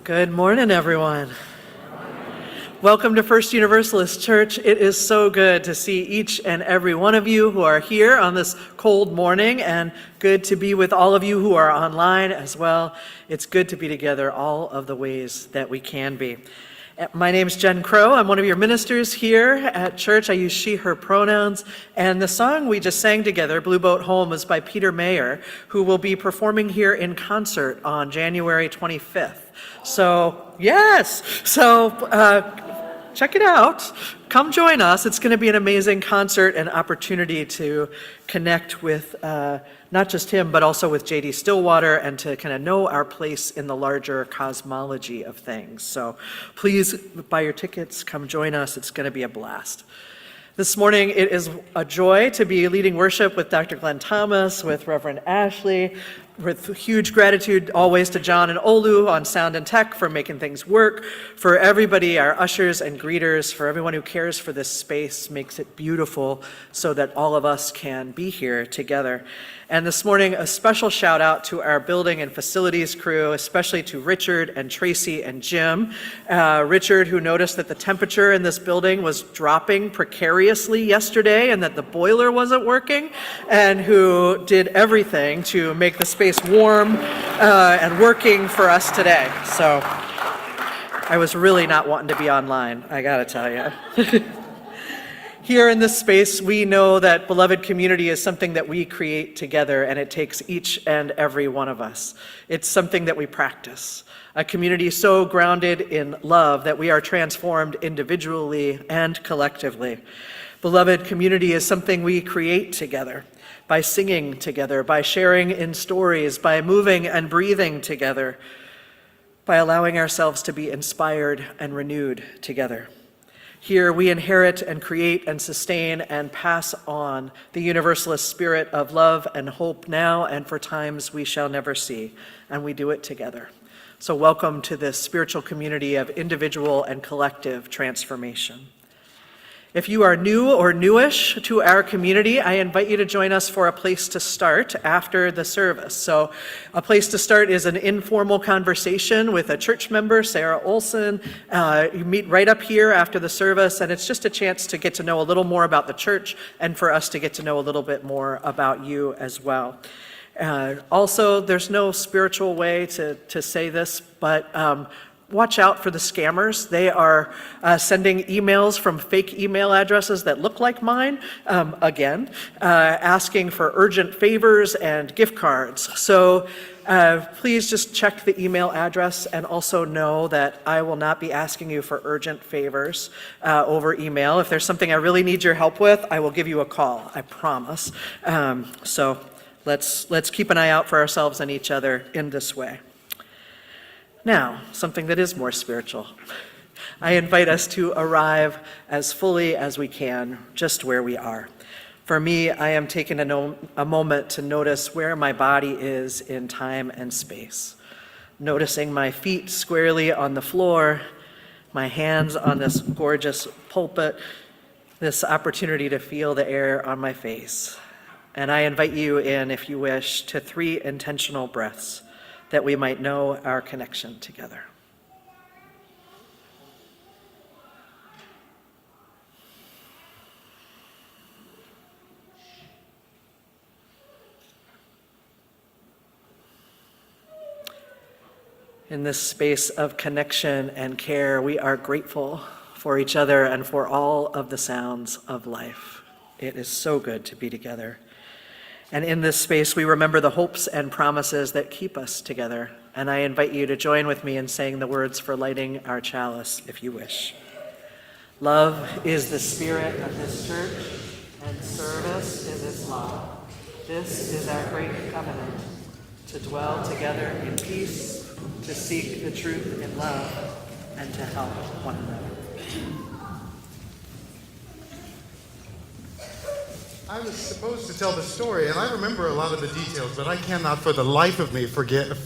Good morning, everyone. Welcome to First Universalist Church. It is so good to see each and every one of you who are here on this cold morning, and good to be with all of you who are online as well. It's good to be together all of the ways that we can be. My name's Jen Crow. I'm one of your ministers here at church. I use she, her pronouns. And the song we just sang together, Blue Boat Home, is by Peter Mayer, who will be performing here in concert on January 25th. So, yes. So, check it out. Come join us. It's going to be an amazing concert and opportunity to connect with not just him, but also with J.D. Stillwater, and to kind of know our place in the larger cosmology of things. So please buy your tickets. Come join us. It's going to be a blast. This morning, it is a joy to be leading worship with Dr. Glenn Thomas, with Reverend Ashley, with huge gratitude always to John and Olu on sound and tech for making things work, for everybody, our ushers and greeters, for everyone who cares for this space, makes it beautiful so that all of us can be here together. And this morning, a special shout out to our building and facilities crew, especially to Richard and Tracy and Jim. Richard, who noticed that the temperature in this building was dropping precariously yesterday and that the boiler wasn't working, and who did everything to make the space warm and working for us today. So I was really not wanting to be online, I gotta tell you. Here in this space, we know that beloved community is something that we create together, and it takes each and every one of us. It's something that we practice. A community so grounded in love that we are transformed individually and collectively. Beloved community is something we create together, by singing together, by sharing in stories, by moving and breathing together, by allowing ourselves to be inspired and renewed together. Here we inherit and create and sustain and pass on the universalist spirit of love and hope now and for times we shall never see, and we do it together. So welcome to this spiritual community of individual and collective transformation. If you are new or newish to our community, I invite you to join us for a place to start after the service. So a place to start is an informal conversation with a church member, Sarah Olson. You meet right up here after the service, and it's just a chance to get to know a little more about the church and for us to get to know a little bit more about you as well. Also, there's no spiritual way to say this, but watch out for the scammers. They are sending emails from fake email addresses that look like mine, asking for urgent favors and gift cards. So please just check the email address, and also know that I will not be asking you for urgent favors over email. If there's something I really need your help with, I will give you a call, I promise. So let's keep an eye out for ourselves and each other in this way. Now, something that is more spiritual. I invite us to arrive as fully as we can, just where we are. For me, I am taking a moment to notice where my body is in time and space. Noticing my feet squarely on the floor, my hands on this gorgeous pulpit, this opportunity to feel the air on my face. And I invite you in, if you wish, to 3 intentional breaths, that we might know our connection together. In this space of connection and care, we are grateful for each other and for all of the sounds of life. It is so good to be together. And in this space, we remember the hopes and promises that keep us together. And I invite you to join with me in saying the words for lighting our chalice, if you wish. Love is the spirit of this church, and service is its law. This is our great covenant, to dwell together in peace, to seek the truth in love, and to help one another. I was supposed to tell the story, and I remember a lot of the details, but I cannot for the life of me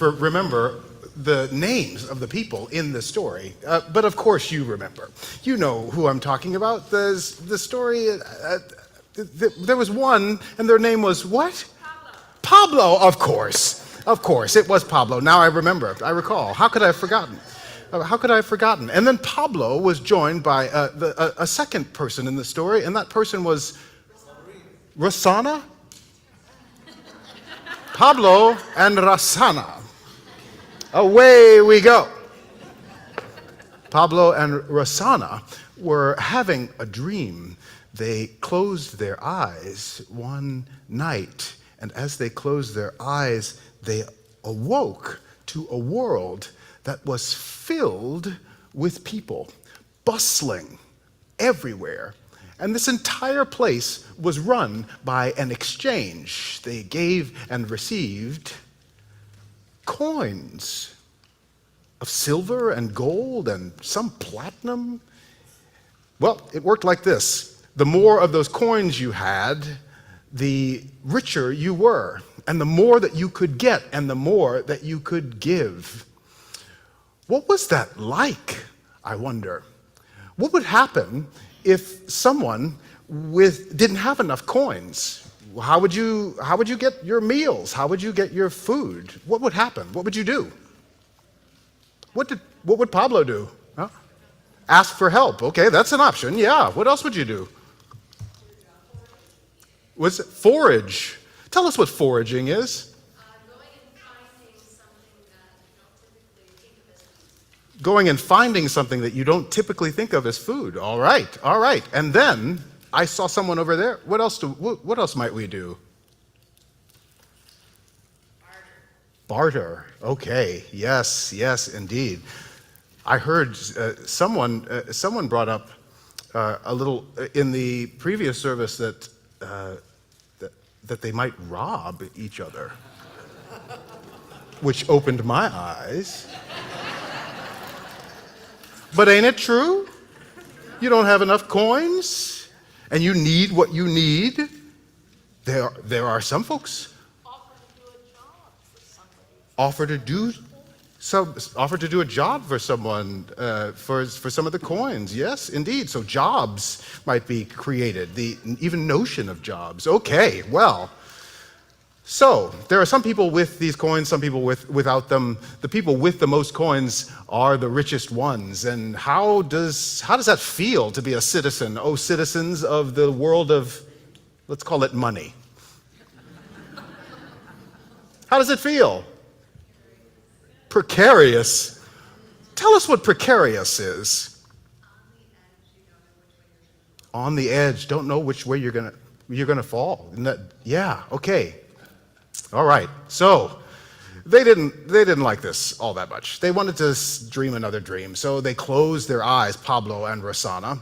remember the names of the people in the story. But of course you remember. You know who I'm talking about. The story, there was one, and their name was what? Pablo, of course. Of course, it was Pablo. Now I remember, I recall. How could I have forgotten? How could I have forgotten? And then Pablo was joined by a second person in the story, and that person was Rosanna? Pablo and Rosanna. Away we go. Pablo and Rosanna were having a dream. They closed their eyes one night, and as they closed their eyes, they awoke to a world that was filled with people, bustling everywhere. And this entire place was run by an exchange. They gave and received coins of silver and gold and some platinum. Well, it worked like this. The more of those coins you had, the richer you were, and the more that you could get, and the more that you could give. What was that like, I wonder? What would happen if someone didn't have enough coins? How would you get your meals? How would you get your food? What would happen? What would you do? What would Pablo do? Huh? Ask for help. Okay, that's an option. Yeah. What else would you do? Was it forage? Tell us what foraging is. Going and finding something that you don't typically think of as food. All right, all right. And then I saw someone over there. What else might we do? Barter. Okay. Yes, yes, indeed. I heard someone brought up a little in the previous service that they might rob each other, which opened my eyes. But ain't it true? You don't have enough coins, and you need what you need. There are some folks offer to do a job for someone for some of the coins. Yes, indeed. So jobs might be created. The even notion of jobs. Okay, well. So there are some people with these coins, some people without them. The people with the most coins are the richest ones. And how does that feel to be a citizen? Oh, citizens of the world of, let's call it money. How does it feel? Precarious. Tell us what precarious is. On the edge, don't know which way you're gonna fall. Yeah, okay. All right, so they didn't like this all that much. They wanted to dream another dream, so they closed their eyes, Pablo and Rosanna.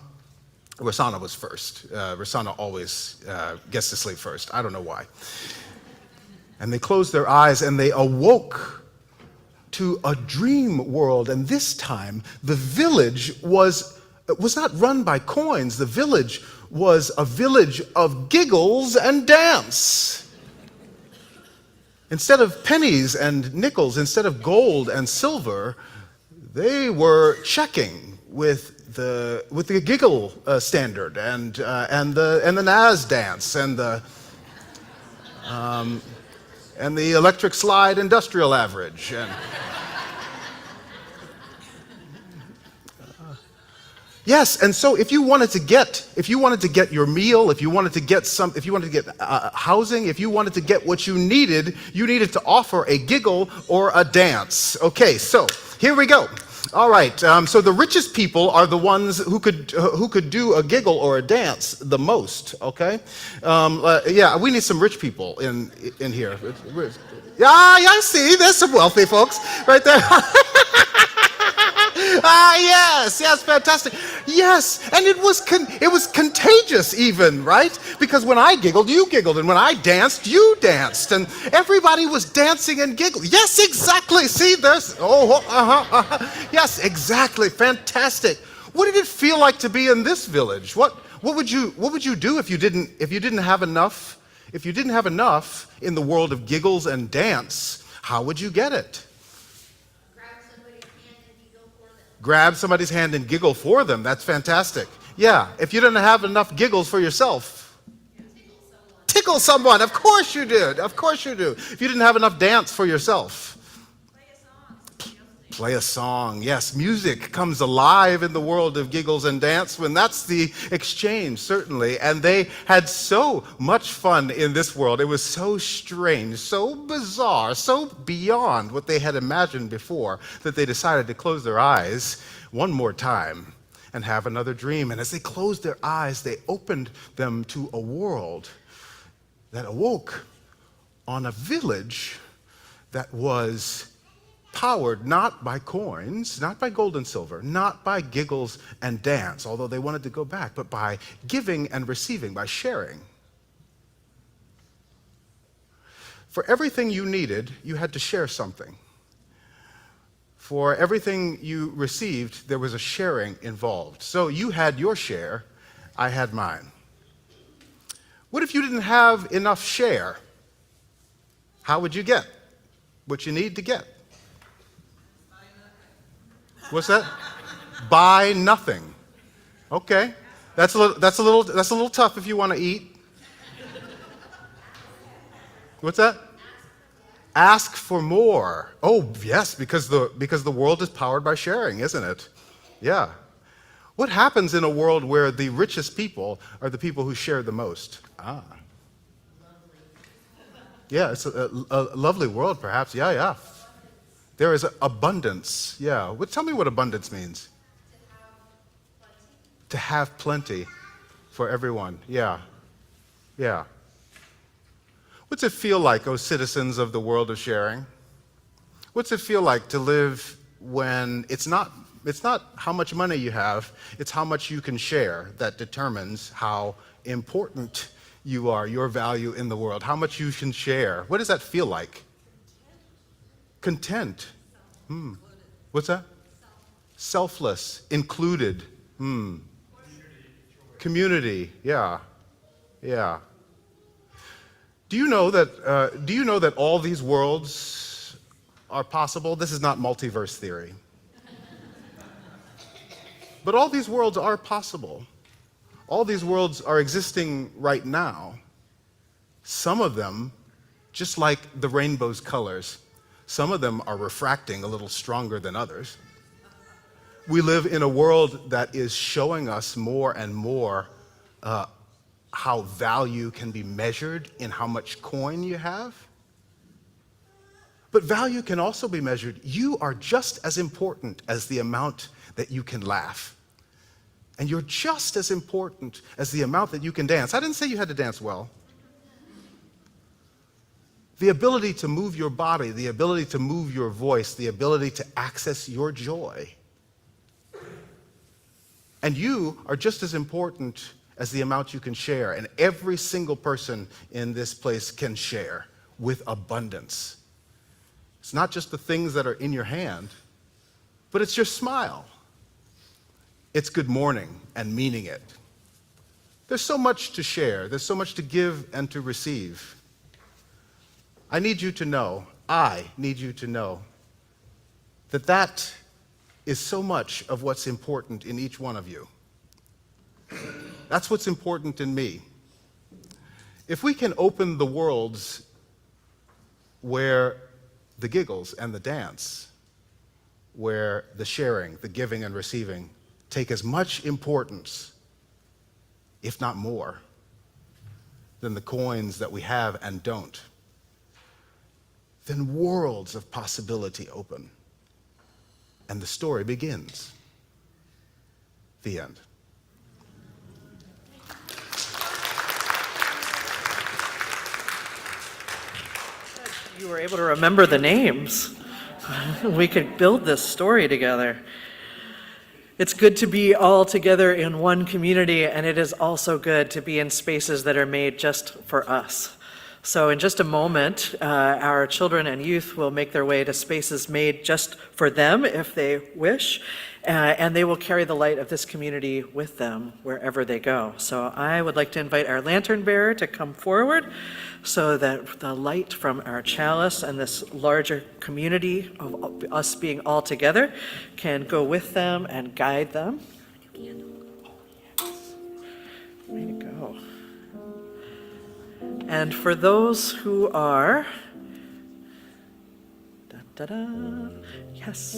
Rosanna was first. Rosanna always gets to sleep first. I don't know why. And they closed their eyes and they awoke to a dream world, and this time the village was not run by coins. The village was a village of giggles and dance. Instead of pennies and nickels, instead of gold and silver, they were checking with the giggle standard and the Naz dance and the electric slide industrial average. Yes, and so if you wanted to get your meal, if you wanted to get housing, if you wanted to get what you needed to offer a giggle or a dance. Okay, so here we go. All right, so the richest people are the ones who could do a giggle or a dance the most. Okay, yeah, we need some rich people in here. Yeah, I see. There's some wealthy folks right there. Yes, fantastic. Yes, and it was contagious even, right? Because when I giggled, you giggled, and when I danced, you danced, and everybody was dancing and giggling. Yes, exactly. See, there's Yes, exactly. Fantastic. What did it feel like to be in this village? What would you do if you didn't have enough? If you didn't have enough in the world of giggles and dance, how would you get it? Grab somebody's hand and giggle for them. That's fantastic. Yeah, if you didn't have enough giggles for yourself, tickle someone. Of course you did. Of course you do. If you didn't have enough dance for yourself, Play a song. Yes, music comes alive in the world of giggles and dance when that's the exchange, certainly. And they had so much fun in this world. It was so strange, so bizarre, so beyond what they had imagined before that they decided to close their eyes one more time and have another dream. And as they closed their eyes, they opened them to a world that awoke on a village that was powered not by coins, not by gold and silver, not by giggles and dance, although they wanted to go back, but by giving and receiving, by sharing. For everything you needed, you had to share something. For everything you received, there was a sharing involved. So you had your share, I had mine. What if you didn't have enough share? How would you get what you need to get? What's that? Buy nothing. Okay. That's a little tough if you want to eat. What's that? Ask for more. Oh, yes, because the world is powered by sharing, isn't it? Yeah. What happens in a world where the richest people are the people who share the most? Yeah, it's a lovely world, perhaps. Yeah. There is abundance. Yeah. Tell me what abundance means. To have plenty for everyone. Yeah. What's it feel like, oh citizens of the world of sharing? What's it feel like to live when it's not how much money you have, it's how much you can share that determines how important you are, your value in the world, how much you can share. What does that feel like? Content. What's that? Selfless, included. Community. Yeah. Do you know that all these worlds are possible? This is not multiverse theory. But all these worlds are possible. All these worlds are existing right now. Some of them, just like the rainbow's colors, some of them are refracting a little stronger than others. We live in a world that is showing us more and more how value can be measured in how much coin you have. But value can also be measured. You are just as important as the amount that you can laugh. And you're just as important as the amount that you can dance. I didn't say you had to dance well. The ability to move your body, the ability to move your voice, the ability to access your joy. And you are just as important as the amount you can share. And every single person in this place can share with abundance. It's not just the things that are in your hand, but it's your smile. It's good morning and meaning it. There's so much to share. There's so much to give and to receive. I need you to know that is so much of what's important in each one of you. That's what's important in me. If we can open the worlds where the giggles and the dance, where the sharing, the giving and receiving take as much importance, if not more, than the coins that we have and don't, then worlds of possibility open. And the story begins. The end. You were able to remember the names. We could build this story together. It's good to be all together in one community, and it is also good to be in spaces that are made just for us. So in just a moment, our children and youth will make their way to spaces made just for them if they wish, and they will carry the light of this community with them wherever they go. So I would like to invite our lantern bearer to come forward so that the light from our chalice and this larger community of us being all together can go with them and guide them. Way to go. And for those who are Ta-da! Yes.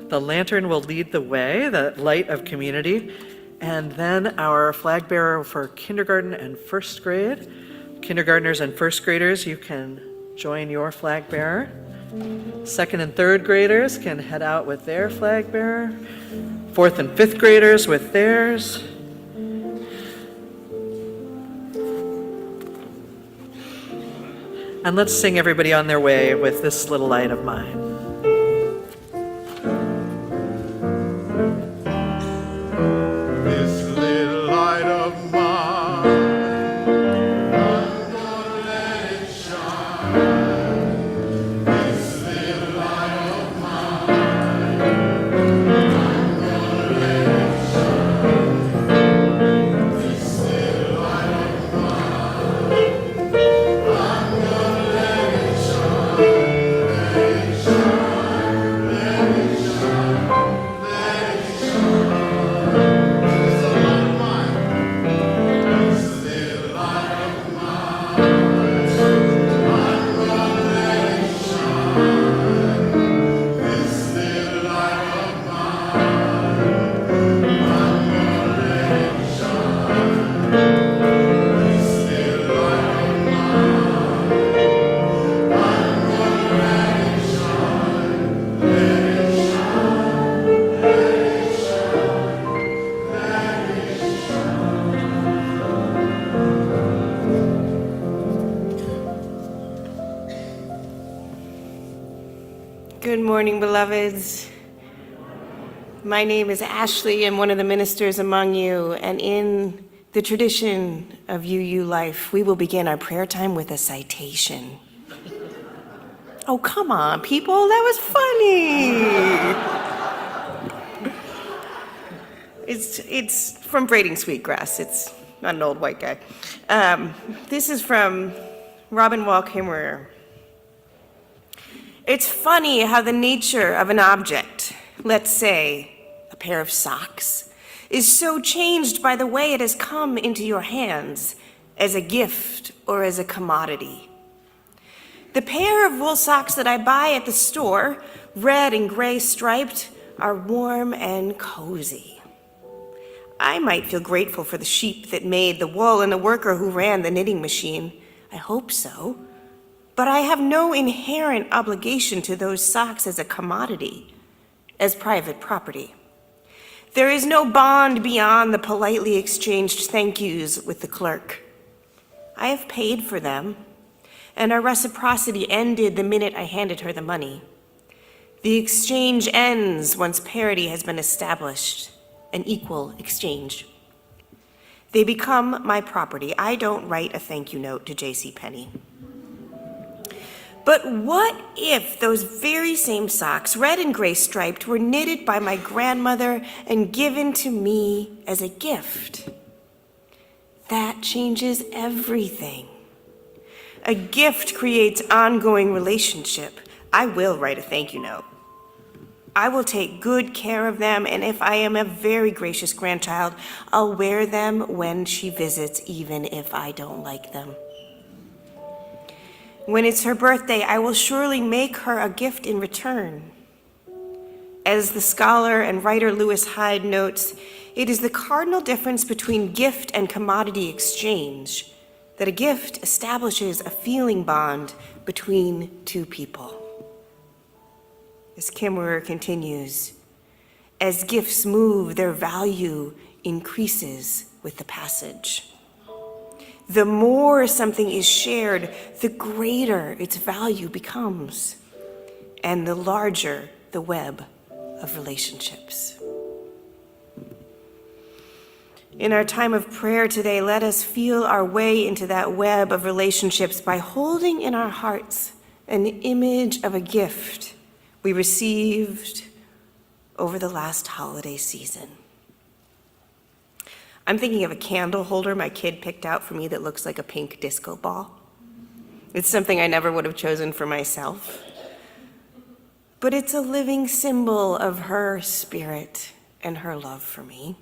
The lantern will lead the way, the light of community, and then our flag bearer for kindergarten and first grade. Kindergartners and first graders, you can join your flag bearer. Second and third graders can head out with their flag bearer. Fourth and fifth graders with theirs. And let's sing everybody on their way with This Little Light of Mine. This little light of mine, I'm gonna let it shine. This little light of mine, I'm gonna let it shine. This little light of mine, I'm gonna let it shine. Let it shine, let it shine, let it shine. Good morning, beloveds. My name is Ashley. I'm one of the ministers among you, and in the tradition of UU Life, we will begin our prayer time with a citation. Oh, come on, people, that was funny. It's from Braiding Sweetgrass. It's not an old white guy. This is from Robin Wall Kimmerer. It's funny how the nature of an object, let's say a pair of socks, is so changed by the way it has come into your hands as a gift or as a commodity. The pair of wool socks that I buy at the store, red and gray striped, are warm and cozy. I might feel grateful for the sheep that made the wool and the worker who ran the knitting machine. I hope so. But I have no inherent obligation to those socks as a commodity, as private property. There is no bond beyond the politely exchanged thank yous with the clerk. I have paid for them, and our reciprocity ended the minute I handed her the money. The exchange ends once parity has been established, an equal exchange. They become my property. I don't write a thank you note to JCPenney. But what if those very same socks, red and gray striped, were knitted by my grandmother and given to me as a gift? That changes everything. A gift creates ongoing relationship. I will write a thank you note. I will take good care of them, and if I am a very gracious grandchild, I'll wear them when she visits, even if I don't like them. When it's her birthday, I will surely make her a gift in return. As the scholar and writer Lewis Hyde notes, it is the cardinal difference between gift and commodity exchange that a gift establishes a feeling bond between two people. As Kimmerer continues, as gifts move, their value increases with the passage. The more something is shared, the greater its value becomes, and the larger the web of relationships. In our time of prayer today, let us feel our way into that web of relationships by holding in our hearts an image of a gift we received over the last holiday season. I'm thinking of a candle holder my kid picked out for me that looks like a pink disco ball. It's something I never would have chosen for myself. But it's a living symbol of her spirit and her love for me.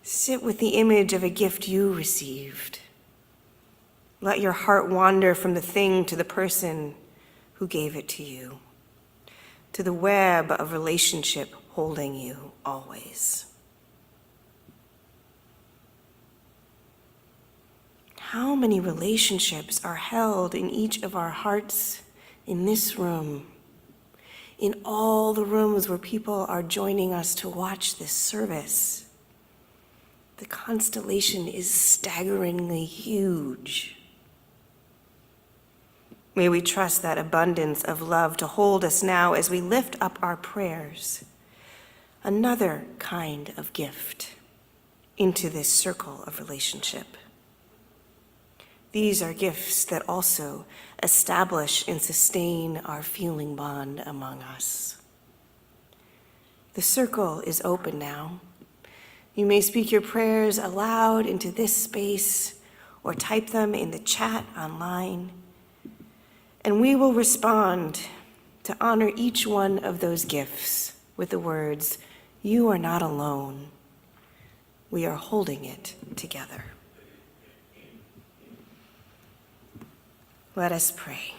Sit with the image of a gift you received. Let your heart wander from the thing to the person who gave it to you, to the web of relationship holding you always. How many relationships are held in each of our hearts in this room, in all the rooms where people are joining us to watch this service? The constellation is staggeringly huge. May we trust that abundance of love to hold us now as we lift up our prayers, another kind of gift, into this circle of relationship. These are gifts that also establish and sustain our feeling bond among us. The circle is open now. You may speak your prayers aloud into this space or type them in the chat online, and we will respond to honor each one of those gifts with the words, "You are not alone. We are holding it together." Let us pray.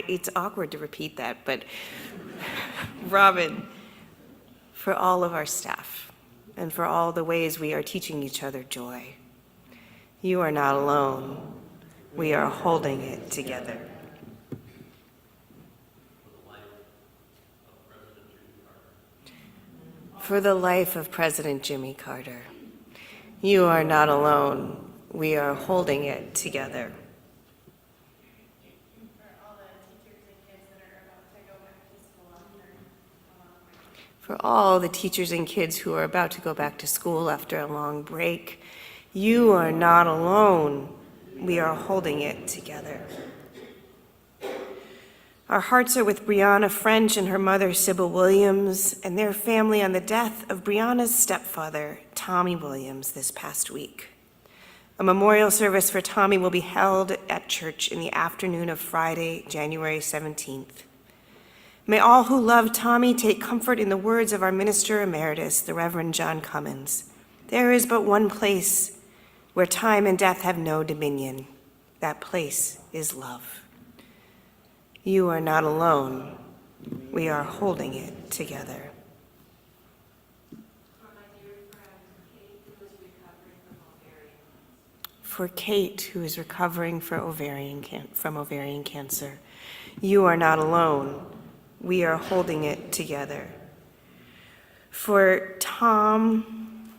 It's awkward to repeat that, but Robin, for all of our staff and for all the ways we are teaching each other joy, you are not alone. We are holding it together. For the life of President Jimmy Carter, you are not alone. We are holding it together. For all the teachers and kids who are about to go back to school after a long break, you are not alone. We are holding it together. Our hearts are with Brianna French and her mother, Sybil Williams, and their family on the death of Brianna's stepfather, Tommy Williams, this past week. A memorial service for Tommy will be held at church in the afternoon of Friday, January 17th. May all who love Tommy take comfort in the words of our minister emeritus, the Reverend John Cummins. There is but one place where time and death have no dominion. That place is love. You are not alone. We are holding it together. For Kate, who is recovering from ovarian cancer, you are not alone. We are holding it together. For Tom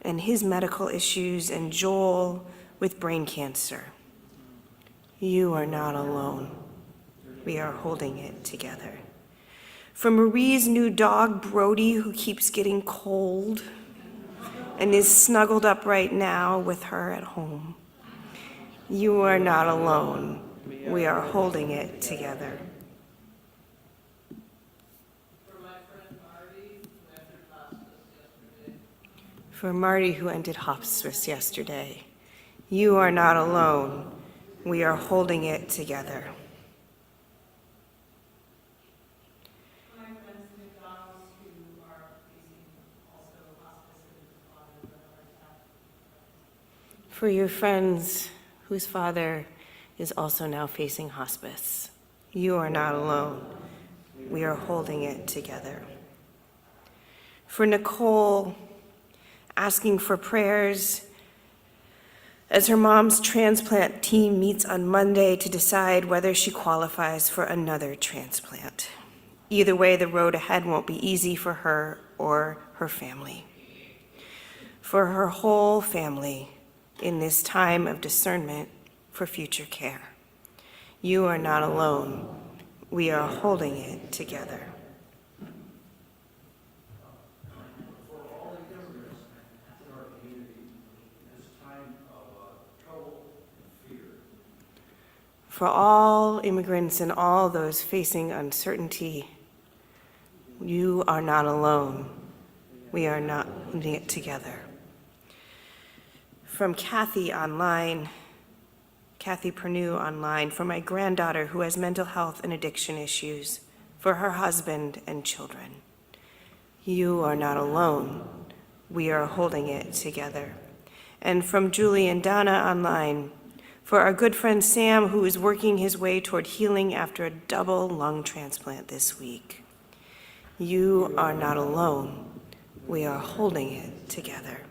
and his medical issues and Joel with brain cancer, you are not alone. We are holding it together. For Marie's new dog, Brody, who keeps getting cold and is snuggled up right now with her at home, you are not alone. We are holding it together. For Marty, who entered hospice yesterday, you are not alone. We are holding it together. For your friends whose father is also now facing hospice, you are not alone. We are holding it together. For Nicole, asking for prayers as her mom's transplant team meets on Monday to decide whether she qualifies for another transplant. Either way, the road ahead won't be easy for her or her family. For her whole family in this time of discernment for future care, You are not alone. We are holding it together. For all immigrants and all those facing uncertainty, you are not alone. We are not holding it together. From Kathy online, Kathy Pernew online, for my granddaughter who has mental health and addiction issues, for her husband and children. You are not alone. We are holding it together. And from Julie and Donna online, for our good friend Sam, who is working his way toward healing after a double lung transplant this week. You are not alone. We are holding it together.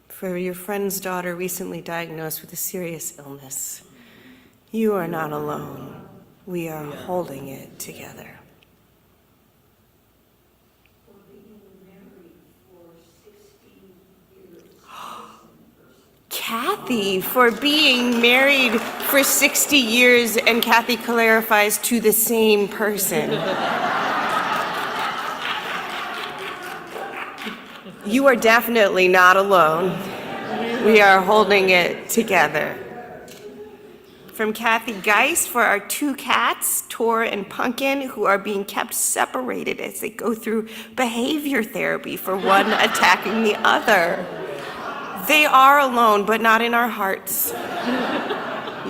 For your friend's daughter recently diagnosed with a serious illness. You are not alone. We are holding it together. Kathy, for being married for 60 years, and Kathy clarifies, to the same person. You are definitely not alone. We are holding it together. From Kathy Geist, for our two cats, Tor and Pumpkin, who are being kept separated as they go through behavior therapy for one attacking the other. They are alone, but not in our hearts.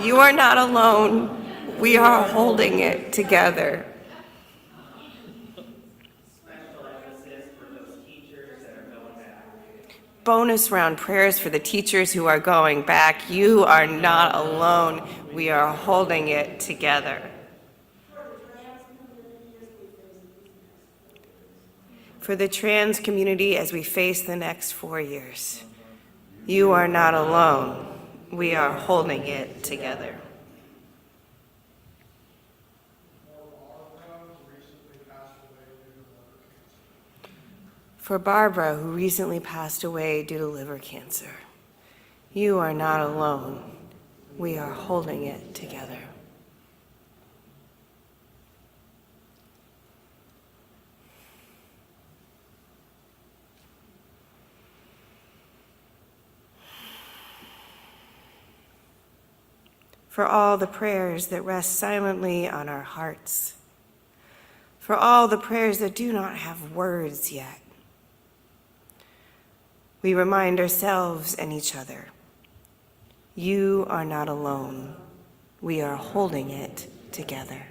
You are not alone. We are holding it together. Bonus round prayers for the teachers who are going back. You are not alone. We are holding it together. For the trans community as we face the next 4 years. You are not alone. We are holding it together. For Barbara, who recently passed away due to liver cancer. You are not alone. We are holding it together. For all the prayers that rest silently on our hearts. For all the prayers that do not have words yet. We remind ourselves and each other, you are not alone. We are holding it together.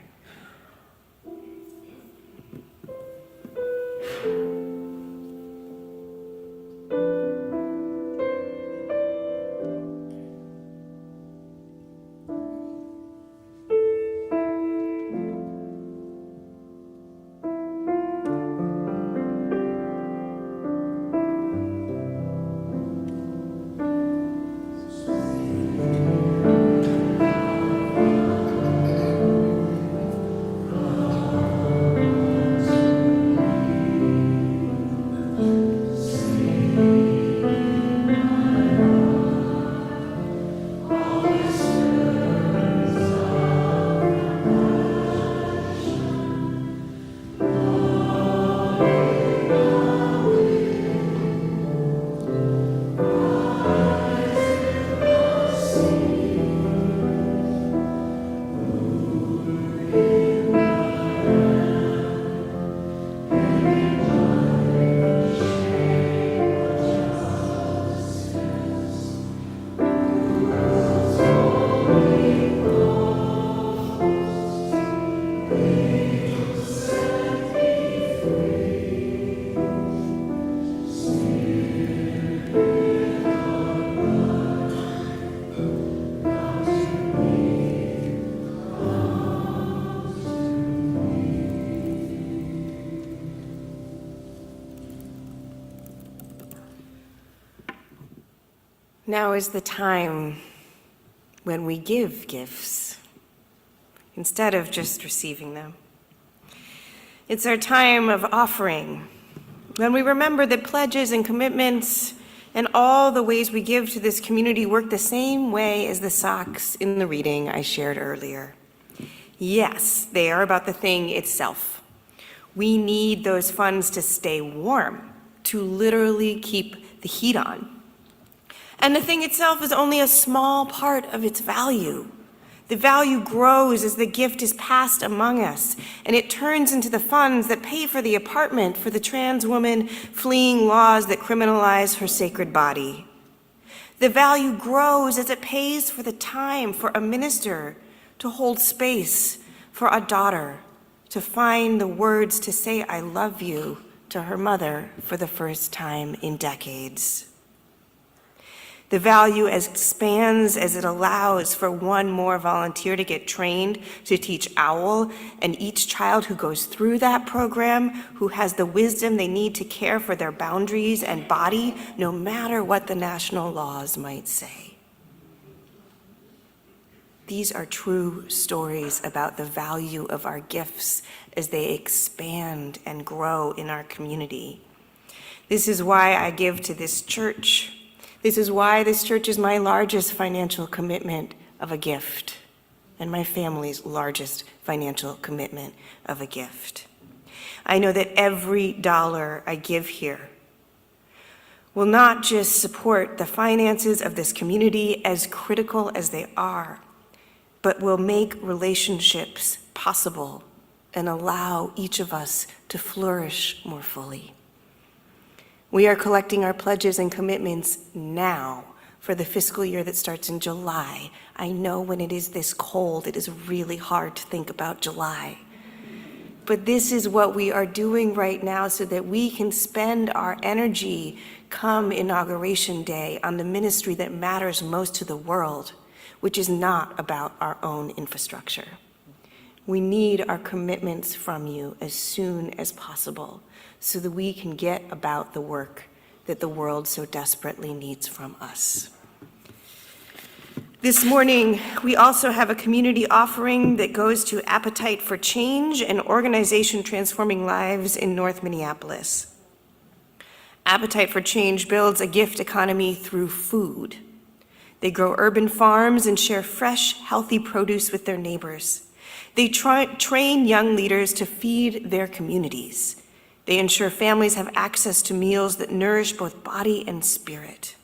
Now is the time when we give gifts instead of just receiving them. It's our time of offering, when we remember that pledges and commitments and all the ways we give to this community work the same way as the socks in the reading I shared earlier. Yes, they are about the thing itself. We need those funds to stay warm, to literally keep the heat on. And the thing itself is only a small part of its value. The value grows as the gift is passed among us, and it turns into the funds that pay for the apartment for the trans woman fleeing laws that criminalize her sacred body. The value grows as it pays for the time for a minister to hold space for a daughter to find the words to say I love you to her mother for the first time in decades. The value expands as it allows for one more volunteer to get trained to teach OWL, and each child who goes through that program who has the wisdom they need to care for their boundaries and body, no matter what the national laws might say. These are true stories about the value of our gifts as they expand and grow in our community. This is why I give to this church. This is why this church is my largest financial commitment of a gift, and my family's largest financial commitment of a gift. I know that every dollar I give here will not just support the finances of this community, as critical as they are, but will make relationships possible and allow each of us to flourish more fully. We are collecting our pledges and commitments now for the fiscal year that starts in July. I know when it is this cold, it is really hard to think about July. But this is what we are doing right now so that we can spend our energy come Inauguration Day on the ministry that matters most to the world, which is not about our own infrastructure. We need our commitments from you as soon as possible so that we can get about the work that the world so desperately needs from us. This morning, we also have a community offering that goes to Appetite for Change, an organization transforming lives in North Minneapolis. Appetite for Change builds a gift economy through food. They grow urban farms and share fresh, healthy produce with their neighbors. They train young leaders to feed their communities. They ensure families have access to meals that nourish both body and spirit.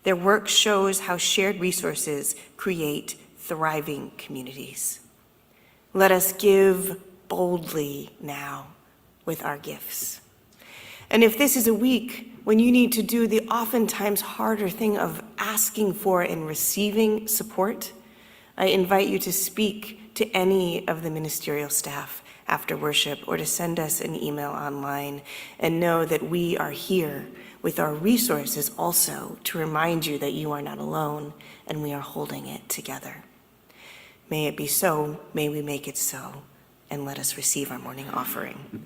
Their work shows how shared resources create thriving communities. Let us give boldly now with our gifts. And if this is a week when you need to do the oftentimes harder thing of asking for and receiving support, I invite you to speak to any of the ministerial staff after worship, or to send us an email online, and know that we are here with our resources also to remind you that you are not alone and we are holding it together. May it be so, may we make it so, and let us receive our morning offering.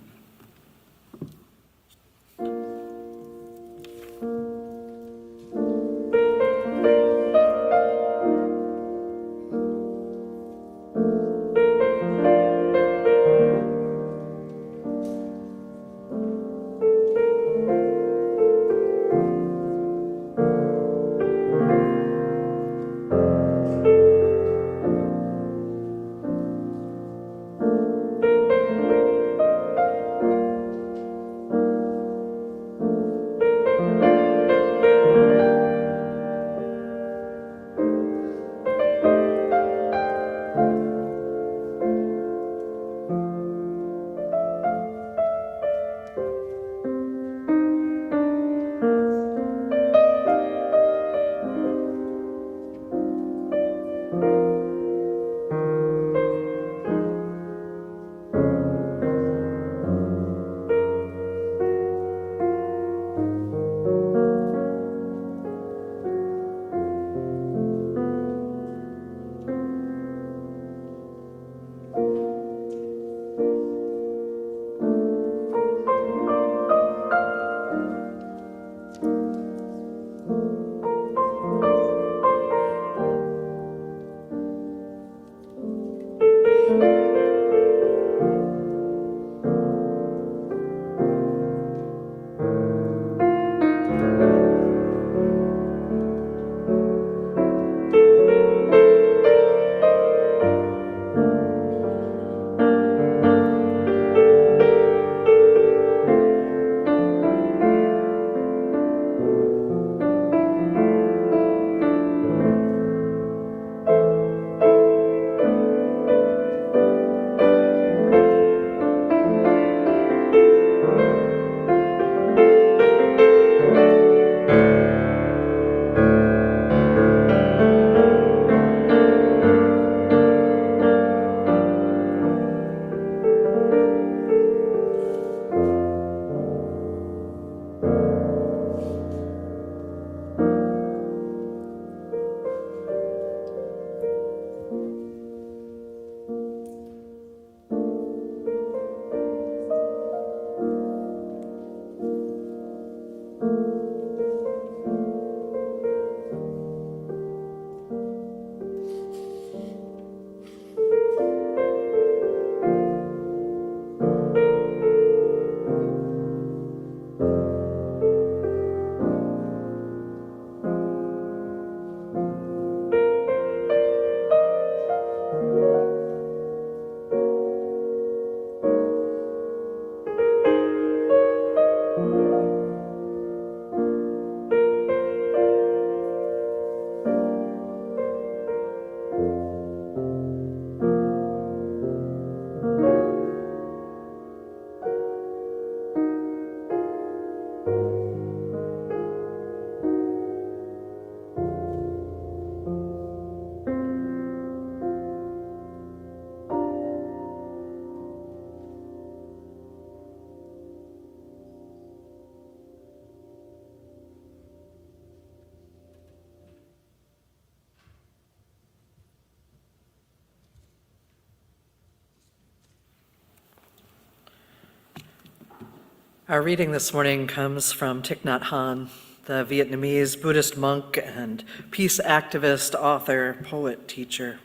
Our reading this morning comes from Thich Nhat Hanh, the Vietnamese Buddhist monk and peace activist, author, poet, teacher.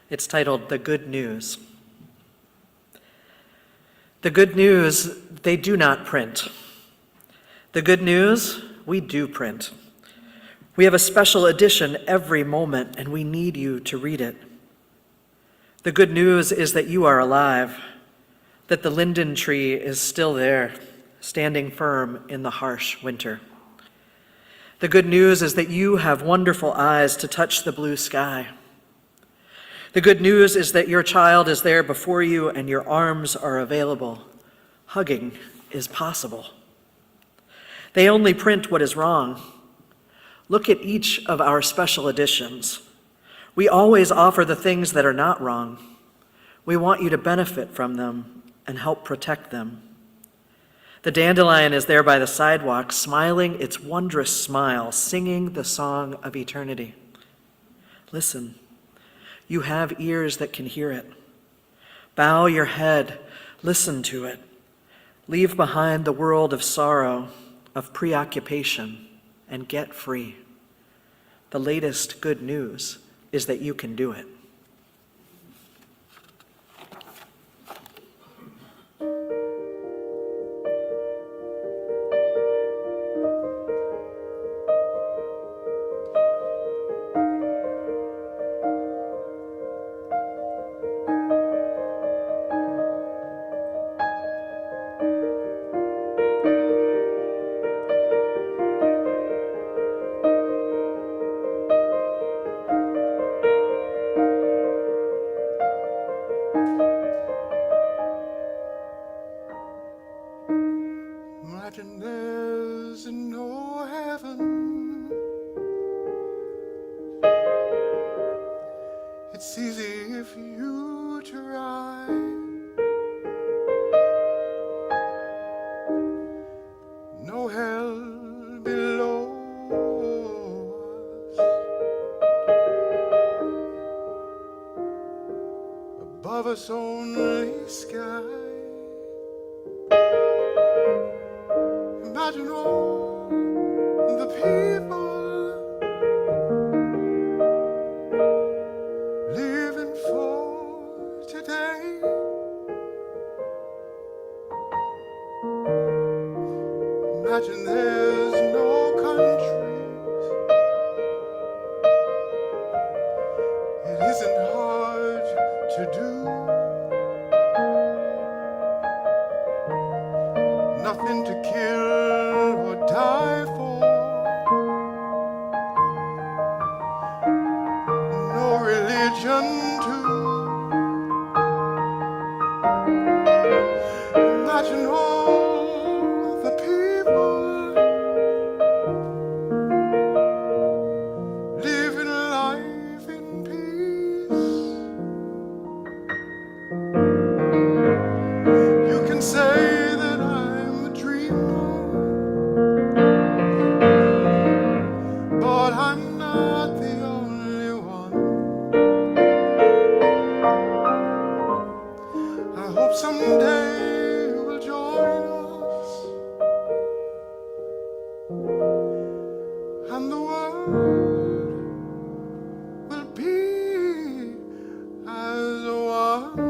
It's titled The Good News. The good news, they do not print. The good news, we do print. We have a special edition every moment, and we need you to read it. The good news is that you are alive, that the linden tree is still there, standing firm in the harsh winter. The good news is that you have wonderful eyes to touch the blue sky. The good news is that your child is there before you and your arms are available. Hugging is possible. They only print what is wrong. Look at each of our special editions. We always offer the things that are not wrong. We want you to benefit from them and help protect them. The dandelion is there by the sidewalk, smiling its wondrous smile, singing the song of eternity. Listen, you have ears that can hear it. Bow your head, listen to it. Leave behind the world of sorrow, of preoccupation, and get free. The latest good news is that you can do it. Imagine there's no heaven. It's easy if you try. No hell below us. Above us only sky. Imagine all the people living for today. Imagine there's no countries. It isn't hard to do. Nothing to kill or die for. No religion too. Imagine all the people living life in peace. You can say that I'm a dreamer, but I'm not the only one. I hope someday you will join us, and the world will be as one.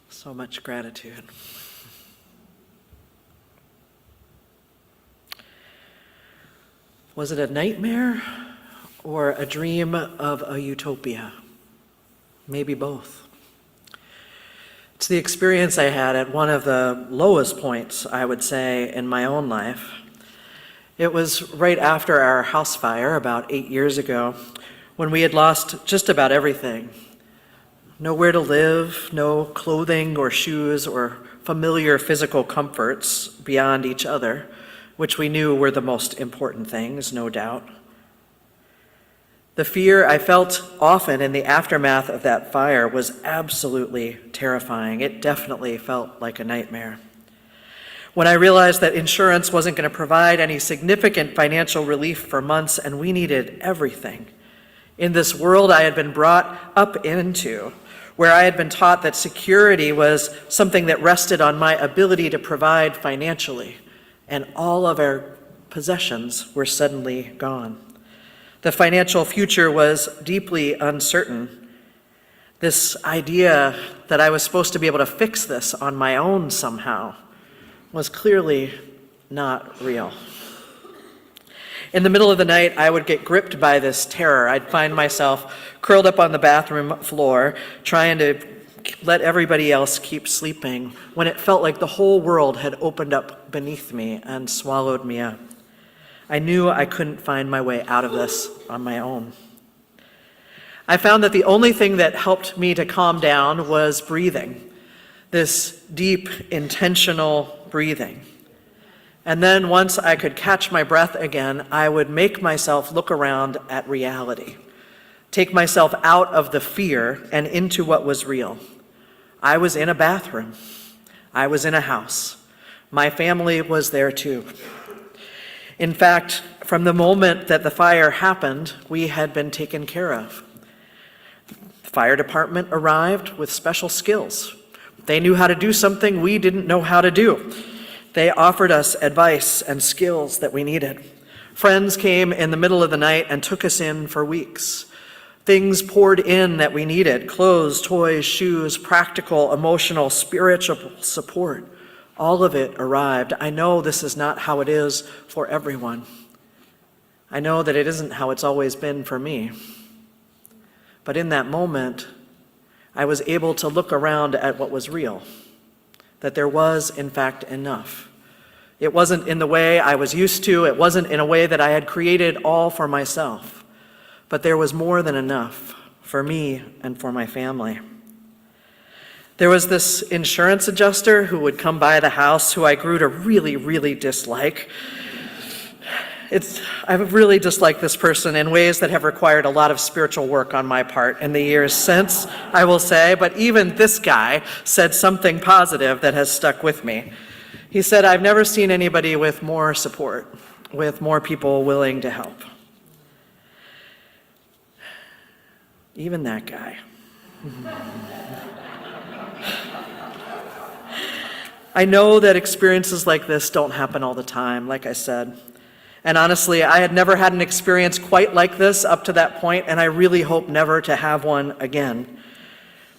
So much gratitude. Was it a nightmare or a dream of a utopia? Maybe both. It's the experience I had at one of the lowest points, I would say, in my own life. It was right after our house fire about 8 years ago, when we had lost just about everything. Nowhere to live, no clothing or shoes or familiar physical comforts beyond each other, which we knew were the most important things, no doubt. The fear I felt often in the aftermath of that fire was absolutely terrifying. It definitely felt like a nightmare. When I realized that insurance wasn't going to provide any significant financial relief for months and we needed everything. In this world I had been brought up into, where I had been taught that security was something that rested on my ability to provide financially, and all of our possessions were suddenly gone. The financial future was deeply uncertain. This idea that I was supposed to be able to fix this on my own somehow was clearly not real. In the middle of the night, I would get gripped by this terror. I'd find myself curled up on the bathroom floor, trying to let everybody else keep sleeping, when it felt like the whole world had opened up beneath me and swallowed me up. I knew I couldn't find my way out of this on my own. I found that the only thing that helped me to calm down was breathing, this deep, intentional breathing. And then once I could catch my breath again, I would make myself look around at reality, take myself out of the fear and into what was real. I was in a bathroom. I was in a house. My family was there too. In fact, from the moment that the fire happened, we had been taken care of. The fire department arrived with special skills. They knew how to do something we didn't know how to do. They offered us advice and skills that we needed. Friends came in the middle of the night and took us in for weeks. Things poured in that we needed: clothes, toys, shoes, practical, emotional, spiritual support. All of it arrived. I know this is not how it is for everyone. I know that it isn't how it's always been for me. But in that moment, I was able to look around at what was real, that there was, in fact, enough. It wasn't in the way I was used to. It wasn't in a way that I had created all for myself. But there was more than enough for me and for my family. There was this insurance adjuster who would come by the house who I grew to really, really dislike. I've really disliked this person in ways that have required a lot of spiritual work on my part in the years since, I will say, but even this guy said something positive that has stuck with me. He said, "I've never seen anybody with more support, with more people willing to help." Even that guy. I know that experiences like this don't happen all the time, like I said. And honestly, I had never had an experience quite like this up to that point, and I really hope never to have one again.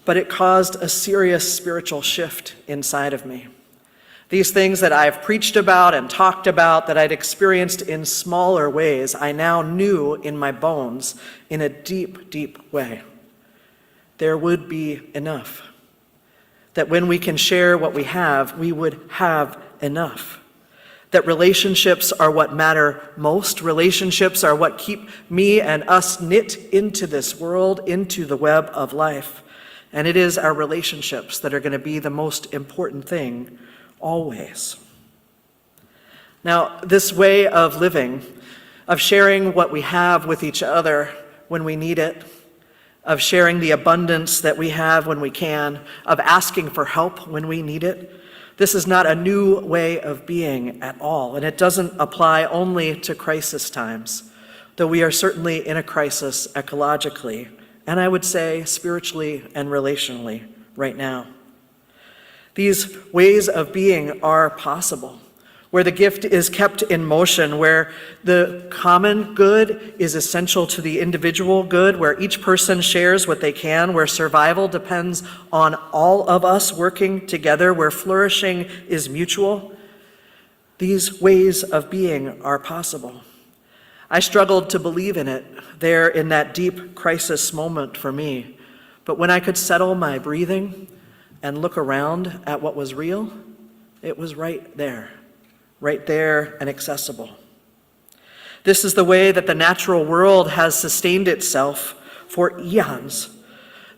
But it caused a serious spiritual shift inside of me. These things that I've preached about and talked about, that I'd experienced in smaller ways, I now knew in my bones in a deep, deep way. There would be enough. That when we can share what we have, we would have enough. That relationships are what matter most. Relationships are what keep me and us knit into this world, into the web of life. And it is our relationships that are going to be the most important thing always. Now, this way of living, of sharing what we have with each other when we need it, of sharing the abundance that we have when we can, of asking for help when we need it. This is not a new way of being at all, and it doesn't apply only to crisis times, though we are certainly in a crisis ecologically, and I would say spiritually and relationally right now. These ways of being are possible, where the gift is kept in motion, where the common good is essential to the individual good, where each person shares what they can, where survival depends on all of us working together, where flourishing is mutual. These ways of being are possible. I struggled to believe in it there in that deep crisis moment for me, but when I could settle my breathing and look around at what was real, it was right there and accessible. This is the way that the natural world has sustained itself for eons.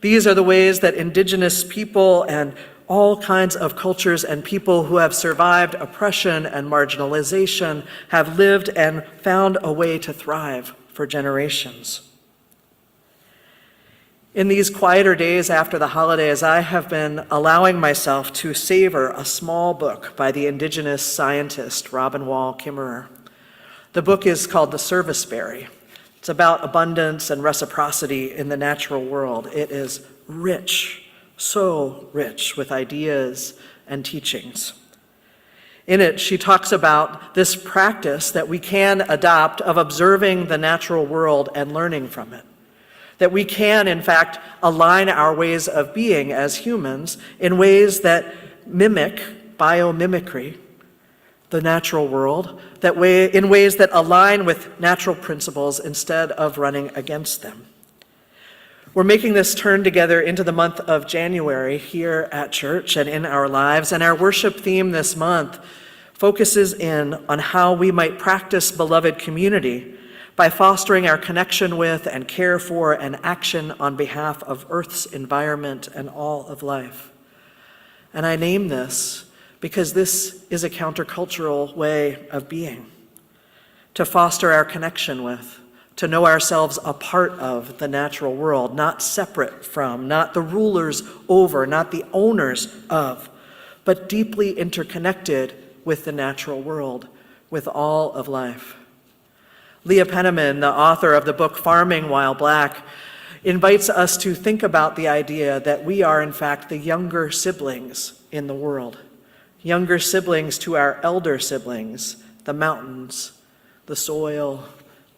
These are the ways that indigenous people and all kinds of cultures and people who have survived oppression and marginalization have lived and found a way to thrive for generations. In these quieter days after the holidays, I have been allowing myself to savor a small book by the indigenous scientist Robin Wall Kimmerer. The book is called The Serviceberry. It's about abundance and reciprocity in the natural world. It is rich, so rich with ideas and teachings. In it, she talks about this practice that we can adopt of observing the natural world and learning from it. That we can, in fact, align our ways of being as humans in ways that mimic biomimicry, the natural world, in ways that align with natural principles instead of running against them. We're making this turn together into the month of January here at church and in our lives, and our worship theme this month focuses in on how we might practice beloved community by fostering our connection with and care for and action on behalf of Earth's environment and all of life. And I name this because this is a countercultural way of being, to foster our connection with, to know ourselves a part of the natural world, not separate from, not the rulers over, not the owners of, but deeply interconnected with the natural world, with all of life. Leah Penniman, the author of the book Farming While Black, invites us to think about the idea that we are, in fact, the younger siblings in the world, younger siblings to our elder siblings, the mountains, the soil,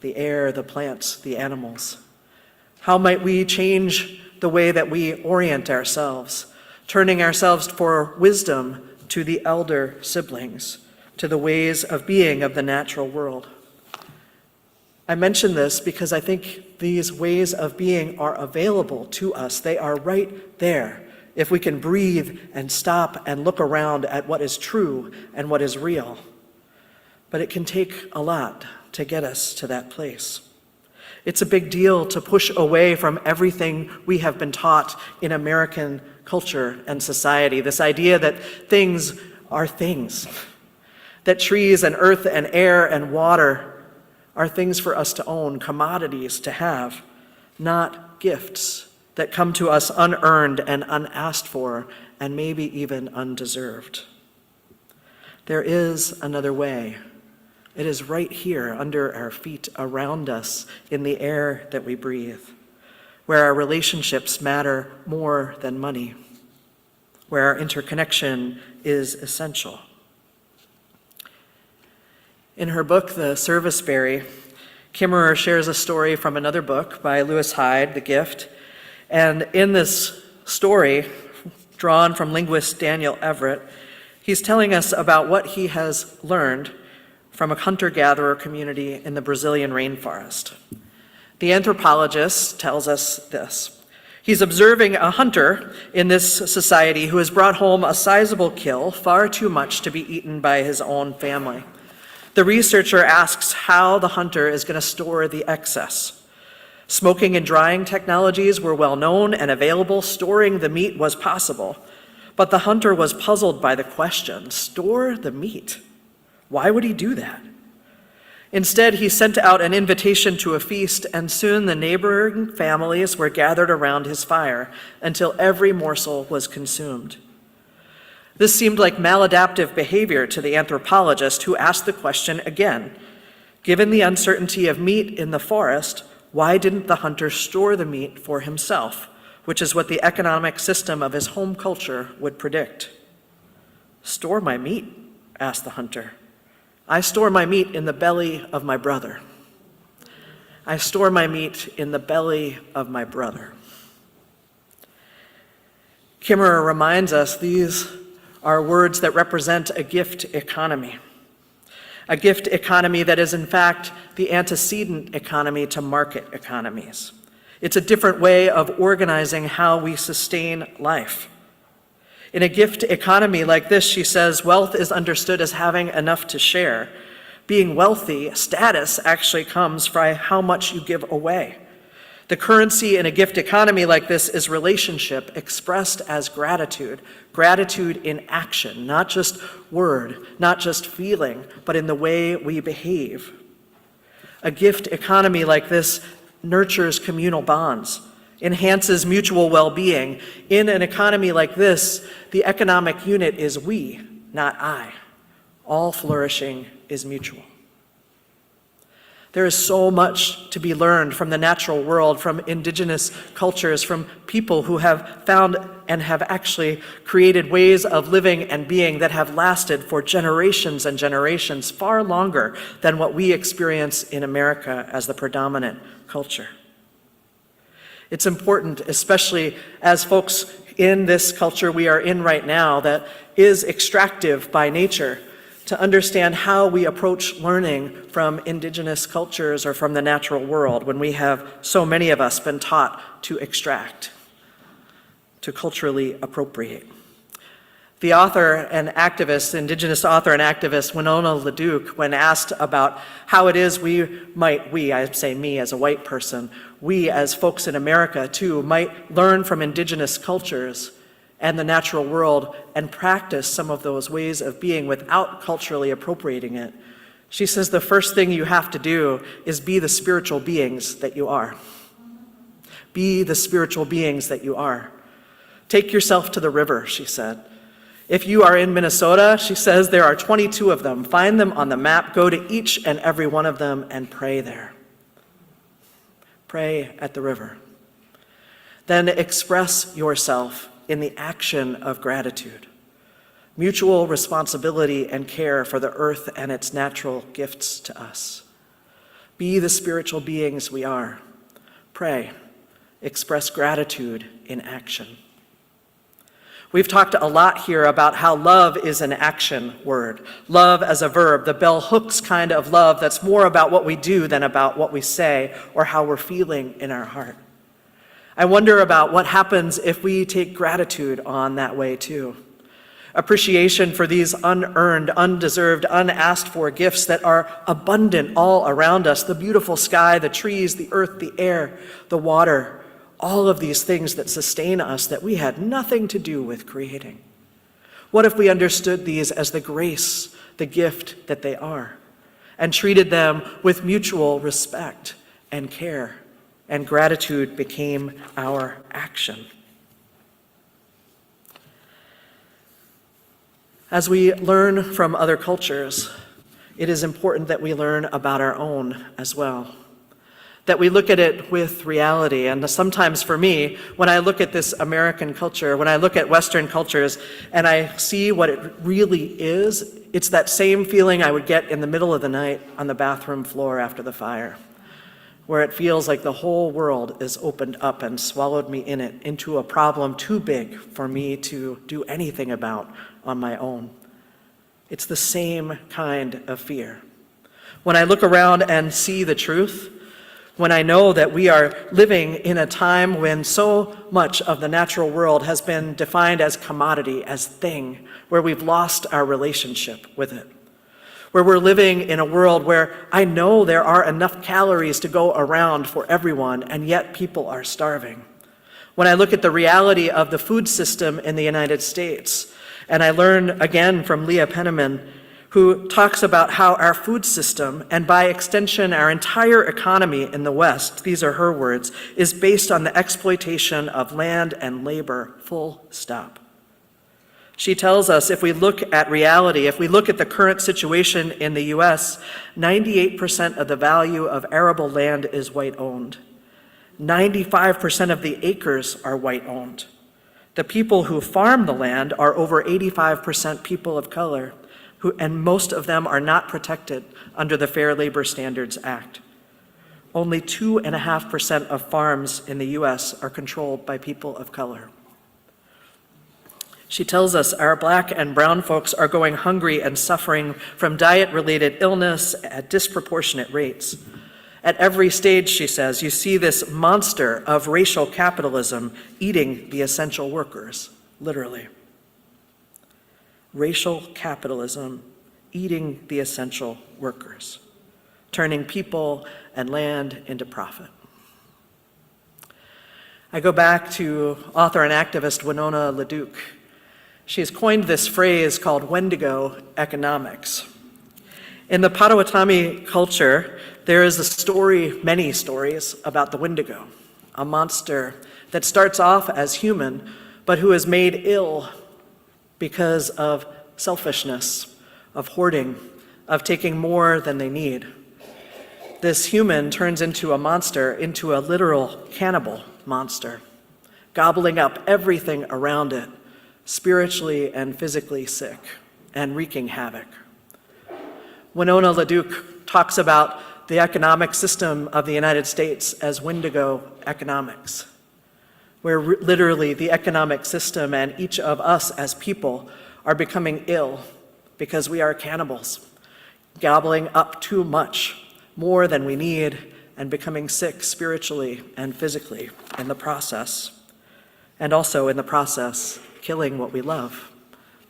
the air, the plants, the animals. How might we change the way that we orient ourselves, turning ourselves for wisdom to the elder siblings, to the ways of being of the natural world? I mention this because I think these ways of being are available to us. They are right there if we can breathe and stop and look around at what is true and what is real. But it can take a lot to get us to that place. It's a big deal to push away from everything we have been taught in American culture and society, this idea that things are things, that trees and earth and air and water are things for us to own, commodities to have, not gifts that come to us unearned and unasked for, and maybe even undeserved. There is another way. It is right here under our feet, around us, in the air that we breathe, where our relationships matter more than money, where our interconnection is essential. In her book, The Serviceberry, Kimmerer shares a story from another book by Lewis Hyde, The Gift. And in this story, drawn from linguist Daniel Everett, he's telling us about what he has learned from a hunter-gatherer community in the Brazilian rainforest. The anthropologist tells us this. He's observing a hunter in this society who has brought home a sizable kill, far too much to be eaten by his own family. The researcher asks how the hunter is going to store the excess. Smoking and drying technologies were well known and available. Storing the meat was possible. But the hunter was puzzled by the question, store the meat? Why would he do that? Instead, he sent out an invitation to a feast, and soon the neighboring families were gathered around his fire until every morsel was consumed. This seemed like maladaptive behavior to the anthropologist, who asked the question again. Given the uncertainty of meat in the forest, why didn't the hunter store the meat for himself, which is what the economic system of his home culture would predict? Store my meat? Asked the hunter. I store my meat in the belly of my brother. I store my meat in the belly of my brother. Kimmerer reminds us these are words that represent a gift economy. A gift economy that is in fact the antecedent economy to market economies. It's a different way of organizing how we sustain life. In a gift economy like this, she says, wealth is understood as having enough to share. Being wealthy, status actually comes by how much you give away. The currency in a gift economy like this is relationship expressed as gratitude, gratitude in action, not just word, not just feeling, but in the way we behave. A gift economy like this nurtures communal bonds, enhances mutual well-being. In an economy like this, the economic unit is we, not I. All flourishing is mutual. There is so much to be learned from the natural world, from indigenous cultures, from people who have found and have actually created ways of living and being that have lasted for generations and generations, far longer than what we experience in America as the predominant culture. It's important, especially as folks in this culture we are in right now that is extractive by nature, to understand how we approach learning from indigenous cultures or from the natural world when we have, so many of us, been taught to extract, to culturally appropriate. The author and activist, indigenous author and activist Winona LaDuke, when asked about how it is I say me as a white person, we as folks in America too, might learn from indigenous cultures and the natural world and practice some of those ways of being without culturally appropriating it. She says the first thing you have to do is be the spiritual beings that you are. Be the spiritual beings that you are. Take yourself to the river, she said. If you are in Minnesota, she says there are 22 of them. Find them on the map, go to each and every one of them and pray there. Pray at the river. Then express yourself in the action of gratitude, mutual responsibility and care for the earth and its natural gifts to us. Be the spiritual beings we are. Pray, express gratitude in action. We've talked a lot here about how love is an action word, love as a verb, the bell hooks kind of love that's more about what we do than about what we say or how we're feeling in our heart. I wonder about what happens if we take gratitude on that way too. Appreciation for these unearned, undeserved, unasked for gifts that are abundant all around us, the beautiful sky, the trees, the earth, the air, the water, all of these things that sustain us that we had nothing to do with creating. What if we understood these as the grace, the gift that they are, and treated them with mutual respect and care? And gratitude became our action. As we learn from other cultures, it is important that we learn about our own as well. That we look at it with reality. And sometimes for me, when I look at this American culture, when I look at Western cultures, and I see what it really is, it's that same feeling I would get in the middle of the night on the bathroom floor after the fire, where it feels like the whole world is opened up and swallowed me in it into a problem too big for me to do anything about on my own. It's the same kind of fear. When I look around and see the truth, when I know that we are living in a time when so much of the natural world has been defined as commodity, as thing, where we've lost our relationship with it. Where we're living in a world where I know there are enough calories to go around for everyone, and yet people are starving. When I look at the reality of the food system in the United States, and I learn again from Leah Penniman, who talks about how our food system, and by extension our entire economy in the West, these are her words, is based on the exploitation of land and labor, full stop. She tells us if we look at reality, if we look at the current situation in the US, 98% of the value of arable land is white-owned. 95% of the acres are white-owned. The people who farm the land are over 85% people of color, and most of them are not protected under the Fair Labor Standards Act. Only 2.5% of farms in the US are controlled by people of color. She tells us our Black and brown folks are going hungry and suffering from diet-related illness at disproportionate rates. At every stage, she says, you see this monster of racial capitalism eating the essential workers, literally. Racial capitalism eating the essential workers, turning people and land into profit. I go back to author and activist Winona LaDuke. She has coined this phrase called Wendigo economics. In the Potawatomi culture, there is a story, many stories, about the Wendigo, a monster that starts off as human, but who is made ill because of selfishness, of hoarding, of taking more than they need. This human turns into a monster, into a literal cannibal monster, gobbling up everything around it, spiritually and physically sick, and wreaking havoc. Winona LaDuke talks about the economic system of the United States as Wendigo economics, where literally the economic system and each of us as people are becoming ill because we are cannibals, gobbling up too much, more than we need, and becoming sick spiritually and physically in the process. And also in the process, killing what we love,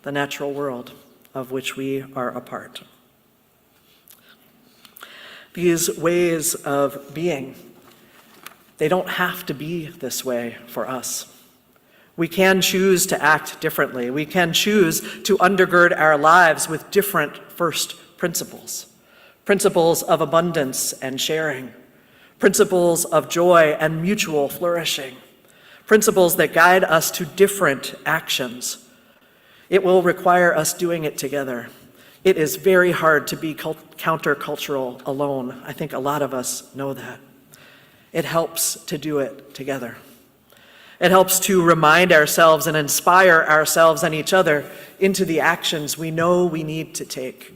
the natural world of which we are a part. These ways of being, they don't have to be this way for us. We can choose to act differently. We can choose to undergird our lives with different first principles. Principles of abundance and sharing. Principles of joy and mutual flourishing. Principles that guide us to different actions. It will require us doing it together. It is very hard to be countercultural alone. I think a lot of us know that. It helps to do it together. It helps to remind ourselves and inspire ourselves and each other into the actions we know we need to take.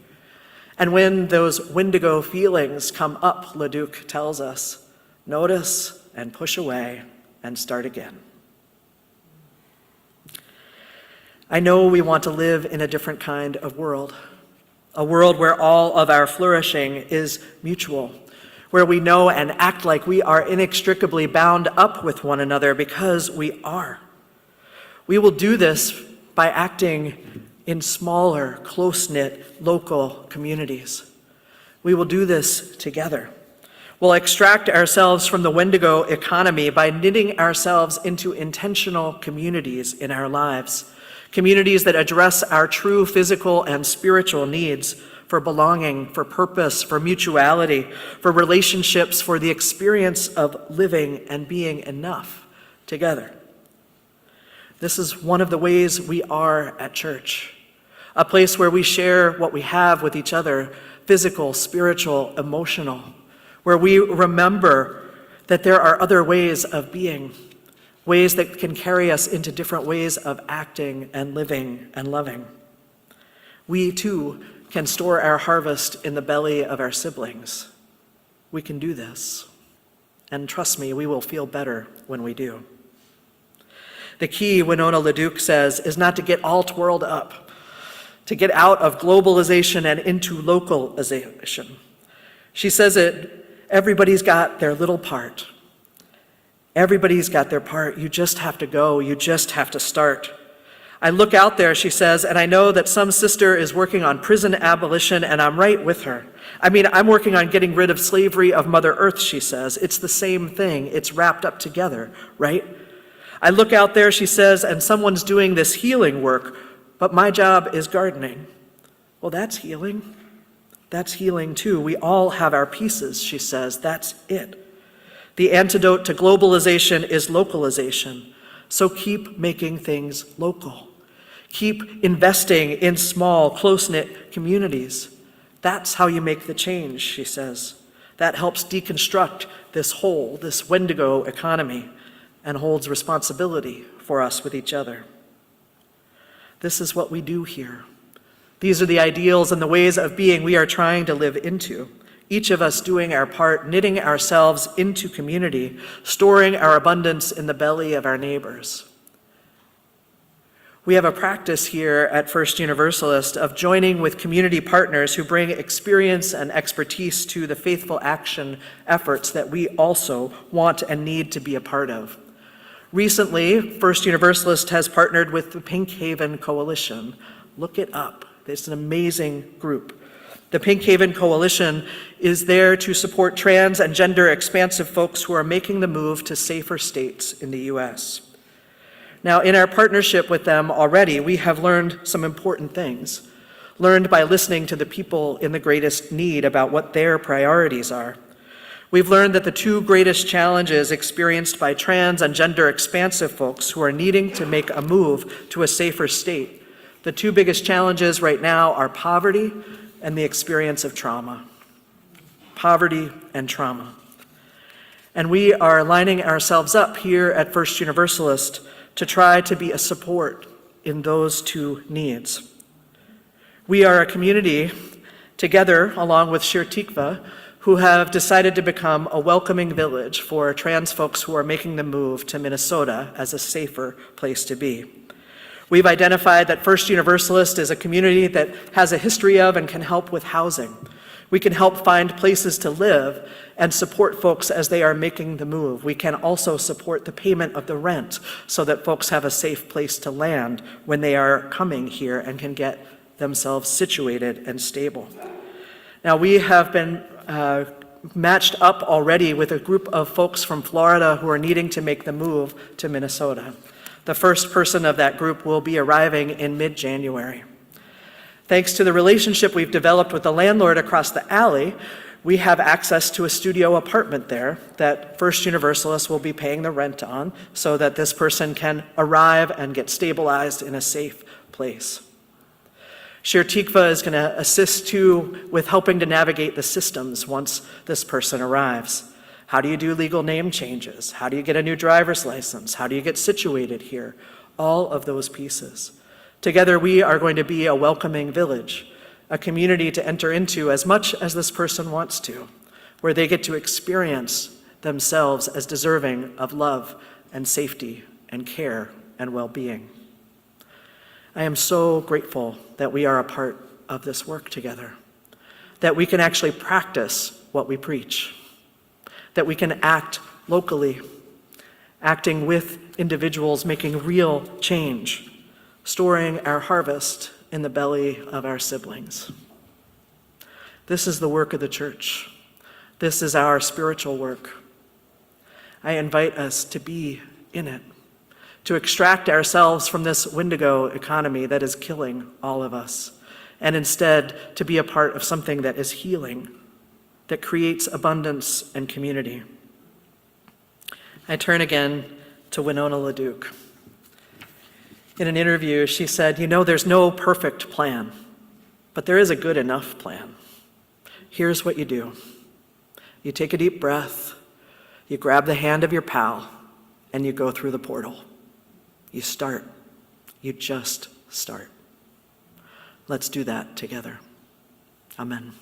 And when those Wendigo feelings come up, LaDuke tells us, notice and push away and start again. I know we want to live in a different kind of world, a world where all of our flourishing is mutual, where we know and act like we are inextricably bound up with one another because we are. We will do this by acting in smaller, close-knit, local communities. We will do this together. We'll extract ourselves from the Wendigo economy by knitting ourselves into intentional communities in our lives, communities that address our true physical and spiritual needs for belonging, for purpose, for mutuality, for relationships, for the experience of living and being enough together. This is one of the ways we are at church, a place where we share what we have with each other, physical, spiritual, emotional, where we remember that there are other ways of being, ways that can carry us into different ways of acting and living and loving. We too can store our harvest in the belly of our siblings. We can do this. And trust me, we will feel better when we do. The key, Winona LaDuke says, is not to get all twirled up, to get out of globalization and into localization. She says everybody's got their little part. Everybody's got their part. You just have to go. You just have to start. I look out there, she says, and I know that some sister is working on prison abolition, and I'm right with her. I'm working on getting rid of slavery of Mother Earth, she says. It's the same thing. It's wrapped up together, right? I look out there, she says, and someone's doing this healing work, but my job is gardening. Well, that's healing. That's healing too. We all have our pieces, she says. That's it. The antidote to globalization is localization. So keep making things local. Keep investing in small, close-knit communities. That's how you make the change, she says. That helps deconstruct this whole, this Wendigo economy, and holds responsibility for us with each other. This is what we do here. These are the ideals and the ways of being we are trying to live into. Each of us doing our part, knitting ourselves into community, storing our abundance in the belly of our neighbors. We have a practice here at First Universalist of joining with community partners who bring experience and expertise to the faithful action efforts that we also want and need to be a part of. Recently, First Universalist has partnered with the Pink Haven Coalition. Look it up. It's an amazing group. The Pink Haven Coalition is there to support trans and gender expansive folks who are making the move to safer states in the U.S. Now, in our partnership with them already, we have learned some important things, learned by listening to the people in the greatest need about what their priorities are. We've learned that the two greatest challenges experienced by trans and gender expansive folks who are needing to make a move to a safer state, the two biggest challenges right now are poverty and the experience of trauma. Poverty and trauma. And we are lining ourselves up here at First Universalist to try to be a support in those two needs. We are a community together, along with Shir Tikva, who have decided to become a welcoming village for trans folks who are making the move to Minnesota as a safer place to be. We've identified that First Universalist is a community that has a history of and can help with housing. We can help find places to live and support folks as they are making the move. We can also support the payment of the rent so that folks have a safe place to land when they are coming here and can get themselves situated and stable. Now, we have been matched up already with a group of folks from Florida who are needing to make the move to Minnesota. The first person of that group will be arriving in mid-January. Thanks to the relationship we've developed with the landlord across the alley, we have access to a studio apartment there that First Universalist will be paying the rent on so that this person can arrive and get stabilized in a safe place. Shir Tikva is going to assist too with helping to navigate the systems once this person arrives. How do you do legal name changes? How do you get a new driver's license? How do you get situated here? All of those pieces. Together, we are going to be a welcoming village, a community to enter into as much as this person wants to, where they get to experience themselves as deserving of love and safety and care and well-being. I am so grateful that we are a part of this work together, that we can actually practice what we preach, that we can act locally, acting with individuals making real change, storing our harvest in the belly of our siblings. This is the work of the church. This is our spiritual work. I invite us to be in it, to extract ourselves from this Wendigo economy that is killing all of us, and instead to be a part of something that is healing, that creates abundance and community. I turn again to Winona LaDuke. In an interview, she said, there's no perfect plan, but there is a good enough plan. Here's what you do. You take a deep breath, you grab the hand of your pal, and you go through the portal. You start. You just start. Let's do that together. Amen.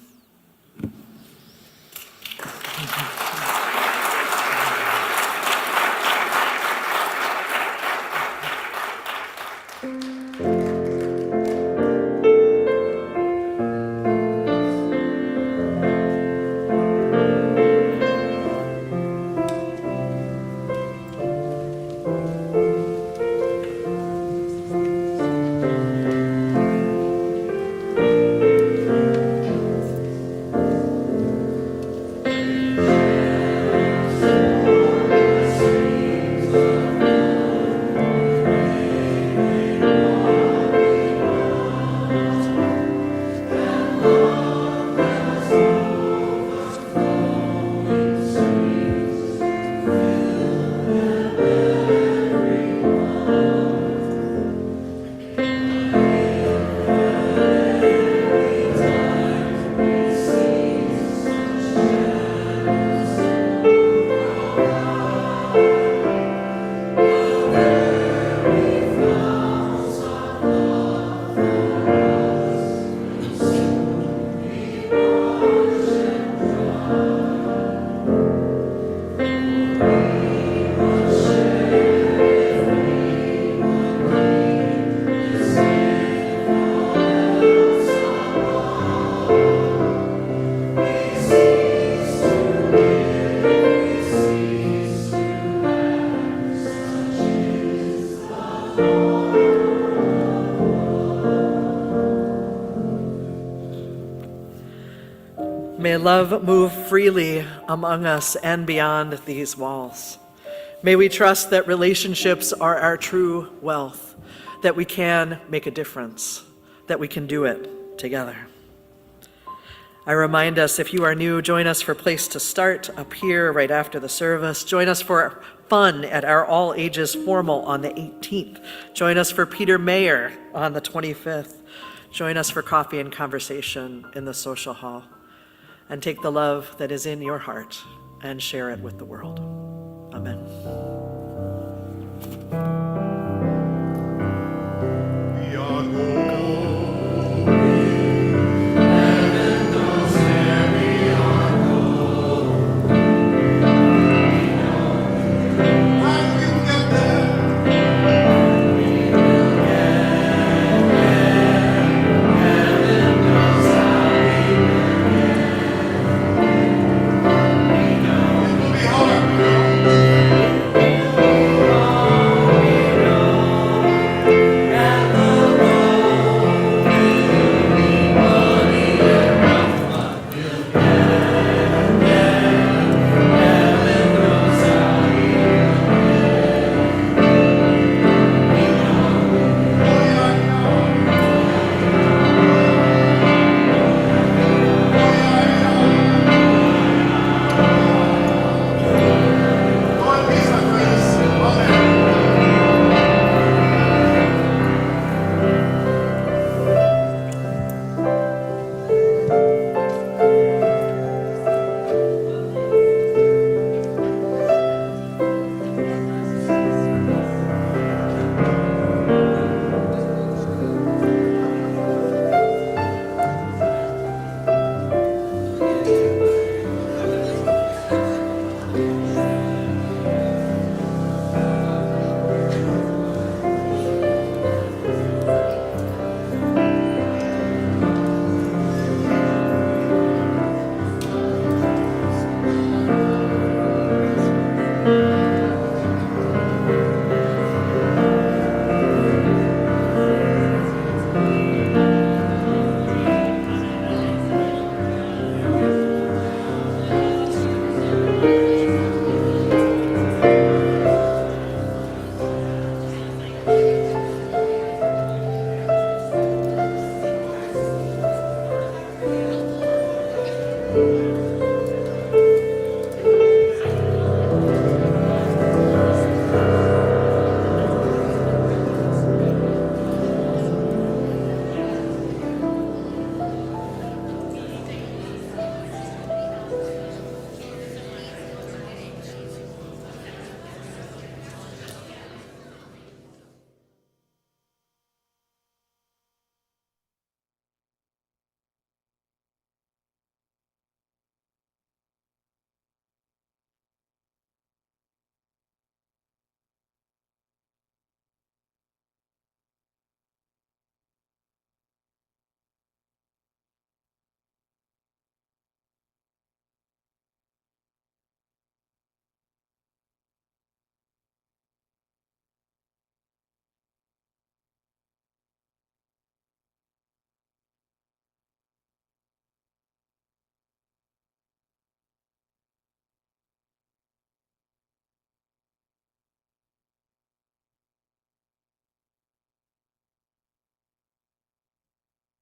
May love move freely among us and beyond these walls. May we trust that relationships are our true wealth, that we can make a difference, that we can do it together. I remind us, if you are new, join us for Place to Start up here right after the service. Join us for fun at our all ages formal on the 18th. Join us for Peter Mayer on the 25th. Join us for coffee and conversation in the social hall. And take the love that is in your heart and share it with the world. Amen.